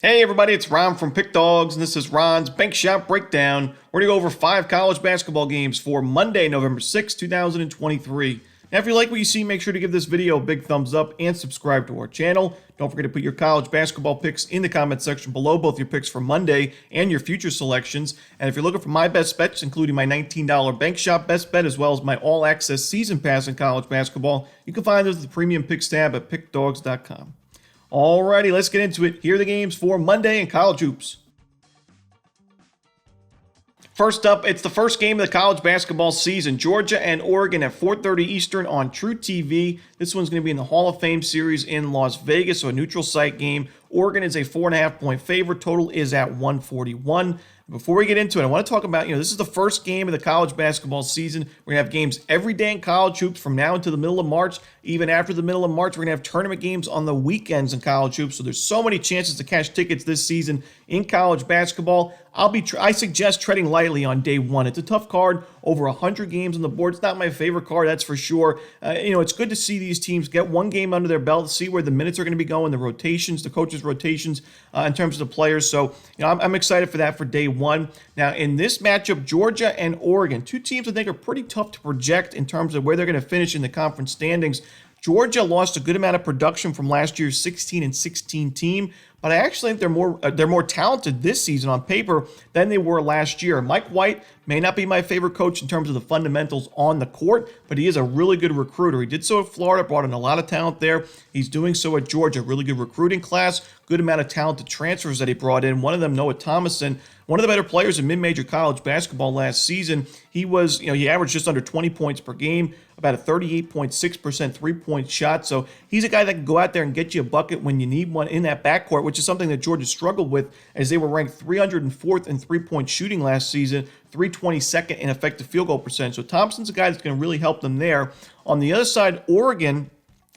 Hey everybody, it's Ron from Pick Dawgz, and this is Ron's Bank Shot Breakdown. We're going to go over 5 college basketball games for Monday, November 6, 2023. Now, if you like what you see, make sure to give this video a big thumbs up and subscribe to our channel. Don't forget to put your college basketball picks in the comment section below, both your picks for Monday and your future selections. And if you're looking for my best bets, including my $19 Bank Shot best bet, as well as my all-access season pass in college basketball, you can find those at the Premium Picks tab at pickdawgz.com. Alrighty, let's get into it. Here are the games for Monday in college hoops. First up, it's the first game of the college basketball season. Georgia and Oregon at 4:30 Eastern on True TV. This one's going to be in the Hall of Fame series in Las Vegas, so a neutral site game. Oregon is a 4.5-point favorite. Total is at 141. Before we get into it, I want to talk about, this is the first game of the college basketball season. We're going to have games every day in college hoops from now until the middle of March. Even after the middle of March, we're going to have tournament games on the weekends in college hoops. So there's so many chances to cash tickets this season in college basketball. I suggest treading lightly on day one. It's a tough card, over 100 games on the board. It's not my favorite card, that's for sure. It's good to see these teams get one game under their belt, see where the minutes are going to be going, the rotations, the coaches' rotations in terms of the players. So, I'm excited for that for day one. Now, in this matchup, Georgia and Oregon, two teams I think are pretty tough to project in terms of where they're going to finish in the conference standings. Georgia lost a good amount of production from last year's 16-16 team, but I actually think they're more talented this season on paper than they were last year. Mike White may not be my favorite coach in terms of the fundamentals on the court, but he is a really good recruiter. He did so at Florida, brought in a lot of talent there. He's doing so at Georgia. Really good recruiting class, good amount of talented transfers that he brought in. One of them, Noah Thomason, one of the better players in mid-major college basketball last season. He was, he averaged just under 20 points per game, about a 38.6% three-point shot. So he's a guy that can go out there and get you a bucket when you need one in that backcourt, which is something that Georgia struggled with as they were ranked 304th in three-point shooting last season, 322nd in effective field goal percentage. So Thompson's a guy that's going to really help them there. On the other side, Oregon,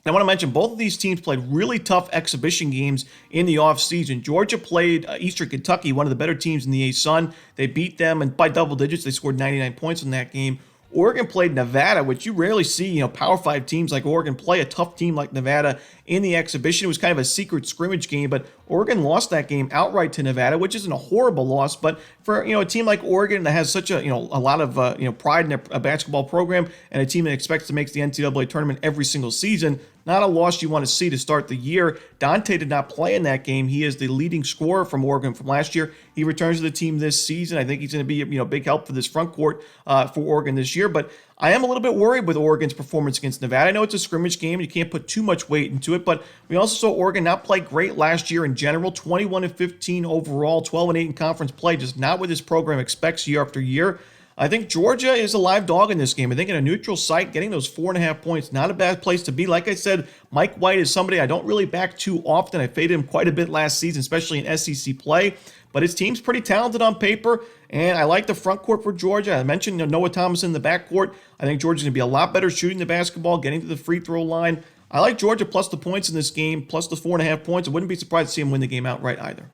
I want to mention both of these teams played really tough exhibition games in the offseason. Georgia played Eastern Kentucky, one of the better teams in the A-Sun. They beat them, and by double digits, they scored 99 points in that game. Oregon played Nevada, which you rarely see, Power 5 teams like Oregon play a tough team like Nevada in the exhibition. It was kind of a secret scrimmage game, but Oregon lost that game outright to Nevada, which isn't a horrible loss, but for, a team like Oregon that has such a lot of, pride in their basketball program, and a team that expects to make the NCAA tournament every single season, not a loss you want to see to start the year. Dante did not play in that game. He is the leading scorer from Oregon from last year. He returns to the team this season. I think he's going to be a big help for this front court for Oregon this year. But I am a little bit worried with Oregon's performance against Nevada. I know it's a scrimmage game. You can't put too much weight into it. But we also saw Oregon not play great last year in general. 21-15 overall, 12-8 in conference play. Just not what this program expects year after year. I think Georgia is a live dog in this game. I think in a neutral site, getting those 4.5 points, not a bad place to be. Like I said, Mike White is somebody I don't really back too often. I faded him quite a bit last season, especially in SEC play. But his team's pretty talented on paper, and I like the front court for Georgia. I mentioned Noah Thomas in the backcourt. I think Georgia's going to be a lot better shooting the basketball, getting to the free throw line. I like Georgia plus the points in this game, plus the 4.5 points. I wouldn't be surprised to see him win the game outright either.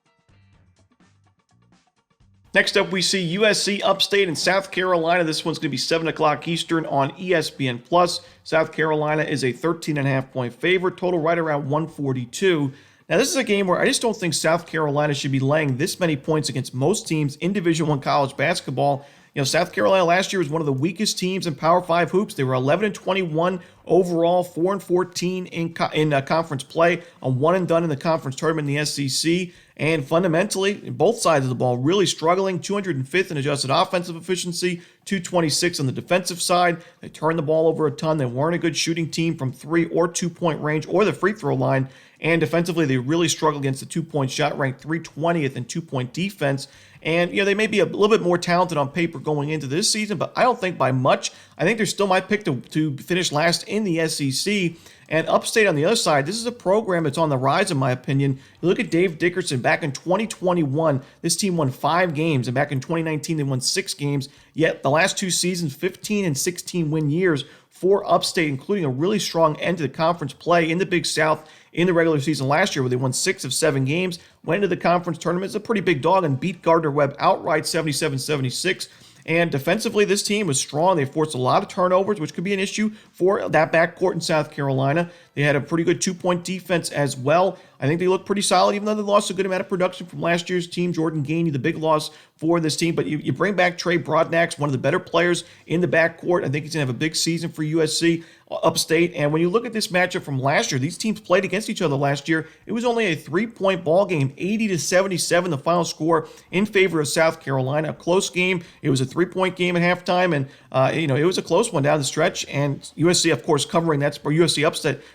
Next up, we see USC Upstate in South Carolina. This one's going to be 7 o'clock Eastern on ESPN+. South Carolina is a 13.5-point favorite, total right around 142. Now, this is a game where I just don't think South Carolina should be laying this many points against most teams in Division I college basketball. South Carolina last year was one of the weakest teams in Power 5 hoops. They were 11-21 overall, 4-14 in conference play, a one and done in the conference tournament in the SEC. And fundamentally, both sides of the ball really struggling. 205th in adjusted offensive efficiency, 226 on the defensive side. They turned the ball over a ton. They weren't a good shooting team from 3 or 2-point range or the free throw line. And defensively, they really struggled against the two-point shot, ranked 320th in two-point defense. And, they may be a little bit more talented on paper going into this season, but I don't think by much. I think they're still my pick to finish last in the SEC. And Upstate on the other side, this is a program that's on the rise, in my opinion. You look at Dave Dickerson back in 2021, this team won 5 games, and back in 2019, they won 6 games. Yet the last 2 seasons, 15 and 16 win years for Upstate, including a really strong end to the conference play in the Big South in the regular season last year, where they won 6 of 7 games, went into the conference tournament. It's a pretty big dog and beat Gardner-Webb outright 77-76. And defensively, this team was strong. They forced a lot of turnovers, which could be an issue for that backcourt in South Carolina. They had a pretty good 2-point defense as well. I think they look pretty solid, even though they lost a good amount of production from last year's team. Jordan Gainey, the big loss for this team. But you bring back Trey Brodnax, one of the better players in the backcourt. I think he's going to have a big season for USC upstate. And when you look at this matchup from last year, these teams played against each other last year. It was only a 3-point ball game, 80-77, the final score in favor of South Carolina. A close game. It was a 3-point game at halftime, and it was a close one down the stretch. And USC, of course, covering that spread. USC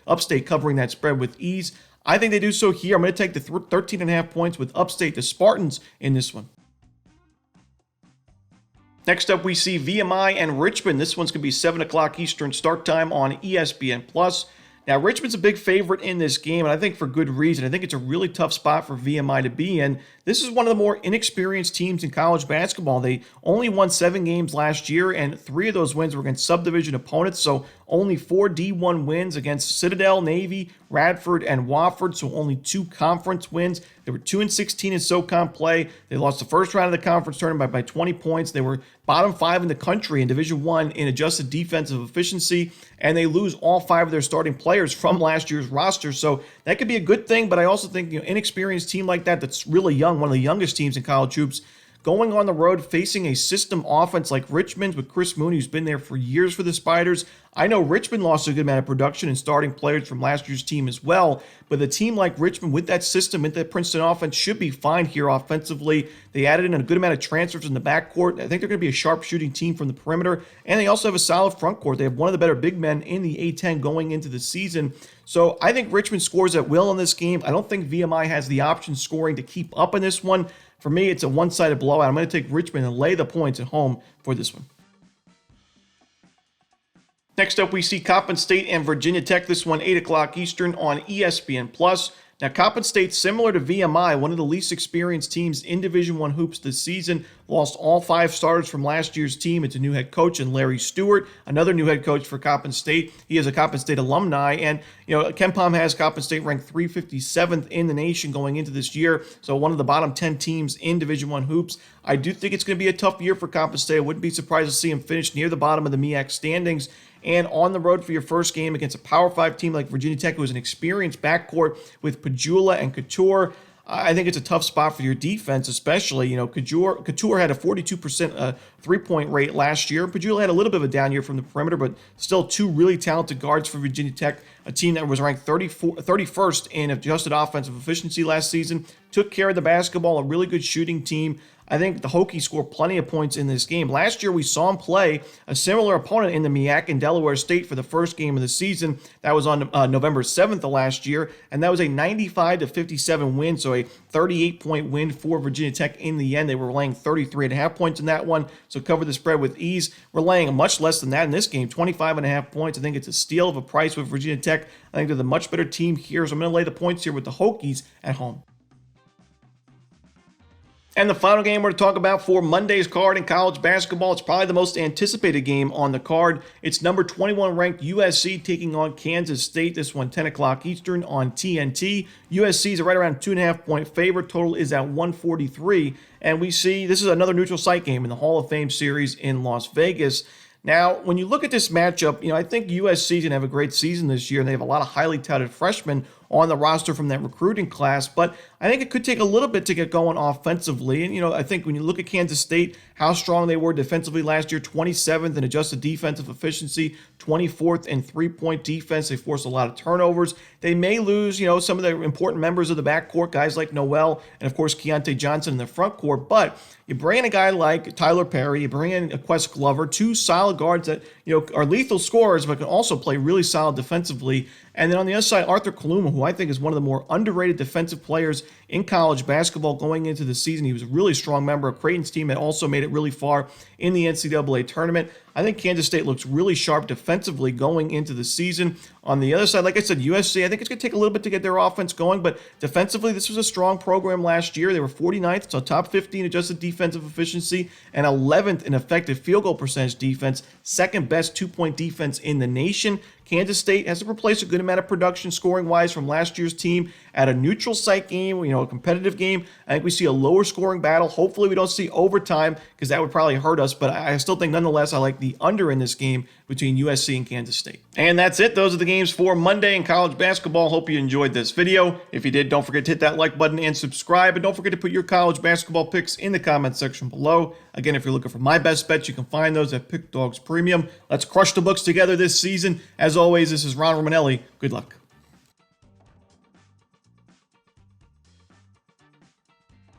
upstate covering that spread with ease. I think they do so here. I'm going to take the 13.5 points with upstate, the Spartans, in this one. Next up, we see VMI and Richmond. This one's going to be 7 o'clock Eastern start time on ESPN+. Now, Richmond's a big favorite in this game, and I think for good reason. I think it's a really tough spot for VMI to be in. This is one of the more inexperienced teams in college basketball. They only won 7 games last year, and 3 of those wins were against subdivision opponents, so only 4 D1 wins against Citadel, Navy, Radford, and Wofford, so only 2 conference wins. They were 2-16 in SoCon play. They lost the first round of the conference tournament by 20 points. They were bottom 5 in the country in Division I in adjusted defensive efficiency, and they lose all 5 of their starting players from last year's roster. So that could be a good thing, but I also think inexperienced team like that's really young, one of the youngest teams in college hoops, going on the road facing a system offense like Richmond's with Chris Mooney, who's been there for years for the Spiders. I know Richmond lost a good amount of production and starting players from last year's team as well, but a team like Richmond with that system, with that Princeton offense, should be fine here offensively. They added in a good amount of transfers in the backcourt. I think they're going to be a sharp shooting team from the perimeter, and they also have a solid front court. They have one of the better big men in the A10 going into the season. So I think Richmond scores at will in this game. I don't think VMI has the option scoring to keep up in this one. For me, it's a one-sided blowout. I'm going to take Richmond and lay the points at home for this one. Next up, we see Coppin State and Virginia Tech. This one, 8 o'clock Eastern on ESPN+. Now, Coppin State, similar to VMI, one of the least experienced teams in Division I hoops this season, lost all 5 starters from last year's team. It's a new head coach in Larry Stewart, another new head coach for Coppin State. He is a Coppin State alumni, and KenPom has Coppin State ranked 357th in the nation going into this year, so one of the bottom 10 teams in Division I hoops. I do think it's going to be a tough year for Coppin State. I wouldn't be surprised to see them finish near the bottom of the MEAC standings. And on the road for your first game against a Power 5 team like Virginia Tech, who is an experienced backcourt with Pajula and Couture, I think it's a tough spot for your defense, especially. Couture had a 42% three-point rate last year. Pajula had a little bit of a down year from the perimeter, but still 2 really talented guards for Virginia Tech, a team that was ranked 31st in adjusted offensive efficiency last season, took care of the basketball, a really good shooting team. I think the Hokies scored plenty of points in this game. Last year, we saw them play a similar opponent in the MEAC in Delaware State for the first game of the season. That was on November 7th of last year, and that was a 95-57 win, so a 38-point win for Virginia Tech in the end. They were laying 33.5 points in that one, so covered the spread with ease. We're laying much less than that in this game, 25.5 points. I think it's a steal of a price with Virginia Tech. I think they're the much better team here, so I'm going to lay the points here with the Hokies at home. And the final game we're going to talk about for Monday's card in college basketball, it's probably the most anticipated game on the card. It's number 21 ranked USC taking on Kansas State. This one, 10 o'clock Eastern on TNT. USC is right around 2.5-point favorite. Total is at 143. And we see this is another neutral site game in the Hall of Fame series in Las Vegas. Now, when you look at this matchup, I think USC is going to have a great season this year, and they have a lot of highly touted freshmen on the roster from that recruiting class, but I think it could take a little bit to get going offensively. And, I think when you look at Kansas State, how strong they were defensively last year, 27th in adjusted defensive efficiency, 24th in three-point defense. They forced a lot of turnovers. They may lose, some of the important members of the backcourt, guys like Noel and, of course, Keontae Johnson in the front court. But you bring in a guy like Tyler Perry, you bring in a Quest Glover, 2 solid guards that, are lethal scorers, but can also play really solid defensively. And then on the other side, Arthur Kaluma, who I think is one of the more underrated defensive players in college basketball going into the season. He was a really strong member of Creighton's team that also made it really far in the NCAA tournament. I think Kansas State looks really sharp defensively going into the season. On the other side, like I said, USC, I think it's going to take a little bit to get their offense going, but defensively, this was a strong program last year. They were 49th, so top 15 adjusted defensive efficiency, and 11th in effective field goal percentage defense, second best 2-point defense in the nation. Kansas State has to replace a good amount of production scoring-wise from last year's team, at a neutral site game, a competitive game. I think we see a lower scoring battle. Hopefully we don't see overtime because that would probably hurt us, but I still think nonetheless I like the under in this game between USC and Kansas State. And that's it. Those are the games for Monday in college basketball. Hope you enjoyed this video. If you did, don't forget to hit that like button and subscribe, and don't forget to put your college basketball picks in the comment section below. Again, if you're looking for my best bets, you can find those at Pickdawgz Premium. Let's crush the books together this season. As always, this is Ron Romanelli. Good luck.